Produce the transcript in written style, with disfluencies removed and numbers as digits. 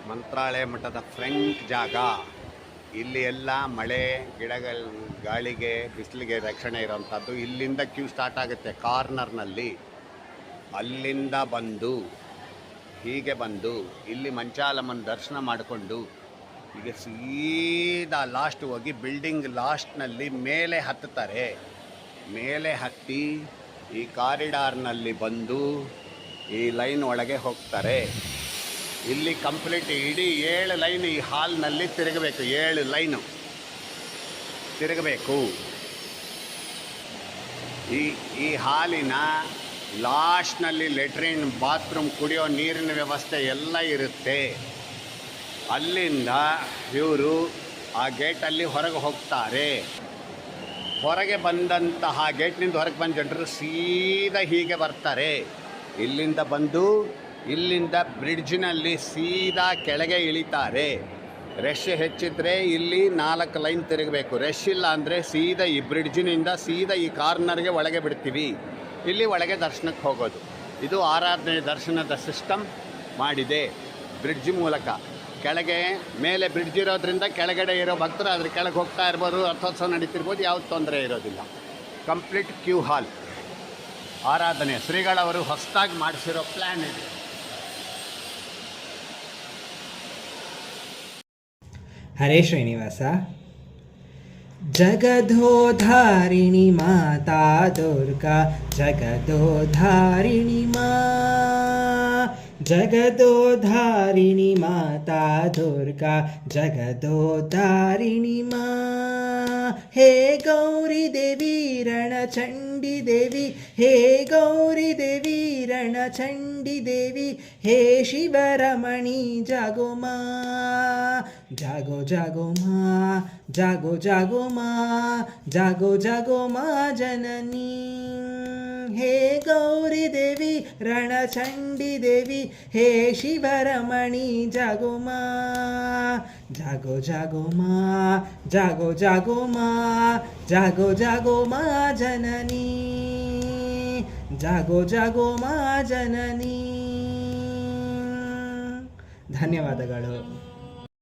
ಮಂತ್ರಾಲಯ ಮಠದ ಫ್ರಂಟ್ ಜಾಗ. ಇಲ್ಲಿ ಎಲ್ಲ ಮಳೆ ಗಿಡಗಳ ಗಾಳಿಗೆ ಬಿಸಿಲಿಗೆ ರಕ್ಷಣೆ ಇರೋವಂಥದ್ದು. ಇಲ್ಲಿಂದ ಕ್ಯೂ ಸ್ಟಾರ್ಟ್ ಆಗುತ್ತೆ ಕಾರ್ನರ್ನಲ್ಲಿ. ಅಲ್ಲಿಂದ ಬಂದು ಹೀಗೆ ಬಂದು ಇಲ್ಲಿ ಮಂಚಾಲಮ್ಮನ ದರ್ಶನ ಮಾಡಿಕೊಂಡು ಹೀಗೆ ಸೀದಾ ಲಾಸ್ಟ್ ಹೋಗಿ ಬಿಲ್ಡಿಂಗ್ ಲಾಸ್ಟ್ನಲ್ಲಿ ಮೇಲೆ ಹತ್ತುತ್ತಾರೆ. ಮೇಲೆ ಹತ್ತಿ ಈ ಕಾರಿಡಾರ್ನಲ್ಲಿ ಬಂದು ಈ ಲೈನ್ ಒಳಗೆ ಹೋಗ್ತಾರೆ. ಇಲ್ಲಿ ಕಂಪ್ಲೀಟ್ ಇಡೀ 7 ಲೈನ್ ಈ ಹಾಲ್ನಲ್ಲಿ ತಿರುಗಬೇಕು. 7 ಲೈನು ತಿರುಗಬೇಕು. ಈ ಹಾಲಿನ ಲಾಸ್ಟ್ನಲ್ಲಿ ಲೆಟ್ರಿನ್, ಬಾತ್ರೂಮ್, ಕುಡಿಯೋ ನೀರಿನ ವ್ಯವಸ್ಥೆ ಎಲ್ಲ ಇರುತ್ತೆ. ಅಲ್ಲಿಂದ ಇವರು ಆ ಗೇಟಲ್ಲಿ ಹೊರಗೆ ಹೋಗ್ತಾರೆ. ಹೊರಗೆ ಬಂದಂತಹ ಗೇಟ್ನಿಂದ ಹೊರಗೆ ಬಂದ ಜನರು ಸೀದಾ ಹೀಗೆ ಬರ್ತಾರೆ. ಇಲ್ಲಿಂದ ಬಂದು ಇಲ್ಲಿಂದ ಬ್ರಿಡ್ಜ್ನಲ್ಲಿ ಸೀದಾ ಕೆಳಗೆ ಇಳಿತಾರೆ. ರಶ್ ಹೆಚ್ಚಿದ್ರೆ ಇಲ್ಲಿ 4 ಲೈನ್ ತಿರುಗಬೇಕು. ರಶ್ ಇಲ್ಲ ಅಂದರೆ ಸೀದಾ ಈ ಬ್ರಿಡ್ಜಿನಿಂದ ಸೀದಾ ಈ ಕಾರ್ನರ್ಗೆ ಒಳಗೆ ಬಿಡ್ತೀವಿ. ಇಲ್ಲಿ ಒಳಗೆ ದರ್ಶನಕ್ಕೆ ಹೋಗೋದು. ಇದು ಆರಾಧನೆ ದರ್ಶನದ ಸಿಸ್ಟಮ್ ಮಾಡಿದೆ ಬ್ರಿಡ್ಜ್ ಮೂಲಕ. ಕೆಳಗೆ ಮೇಲೆ ಬ್ರಿಡ್ಜ್ ಇರೋದ್ರಿಂದ ಕೆಳಗಡೆ ಇರೋ ಭಕ್ತರು ಅದ್ರ ಕೆಳಗೆ ಹೋಗ್ತಾ ಇರ್ಬೋದು, ರಥೋತ್ಸವ ನಡೀತಿರ್ಬೋದು, ಯಾವ್ದು ತೊಂದರೆ ಇರೋದಿಲ್ಲ. ಕಂಪ್ಲೀಟ್ ಕ್ಯೂ ಹಾಲ್ ಆರಾಧನೆ ಶ್ರೀಗಳವರು ಹೊಸದಾಗಿ ಮಾಡಿಸಿರೋ ಪ್ಲ್ಯಾನ್ ಇದೆ. ಹರೇ ಶ್ರೀನಿವಾಸ. ಜಗದೋಧಾರಿಣಿ ಮಾತಾ ದುರ್ಗಾ, ಜಗದೋಧಾರಿಣಿ ಮಾ, ಜಗದೋಧಾರಿಣಿ ಮಾತಾ ದುರ್ಗಾ, ಜಗದೋಧಾರಿಣಿ ಮಾ. ಹೇ ಗೌರಿ ದೇವಿ ರಣಚಂಡಿ ದೇವಿ, ಹೇ ಗೌರಿ ದೇವಿ ರಣಚಂಡಿ ದೇವಿ, ಹೇ ಶಿವರಮಣಿ ಜಾಗೋ ಮಾ, ಜಾಗೋ ಜಾಗೋ ಮಾ, ಜಾಗೋ ಜಾಗೋ ಮಾ, ಜಾಗೋ ಜಾಗೋ ಮಾ ಜನನಿ. ಹೇ ಗೌರಿ ದೇವಿ ರಣಚಂಡಿ ದೇವಿ, ಹೇ ಶಿವರಮಣಿ ಜಾಗೋ ಮಾ, ಜಾಗೋ ಜಾಗೋ ಮಾ, ಜಾಗೋ ಜಾಗೋ ಮಾ, ಜಾಗೋ ಜಾಗೋ ಮಾ ಜನನಿ, ಜಾಗೋ ಜಾಗೋ ಮಾ ಜನನಿ. ಧನ್ಯವಾದಗಳು.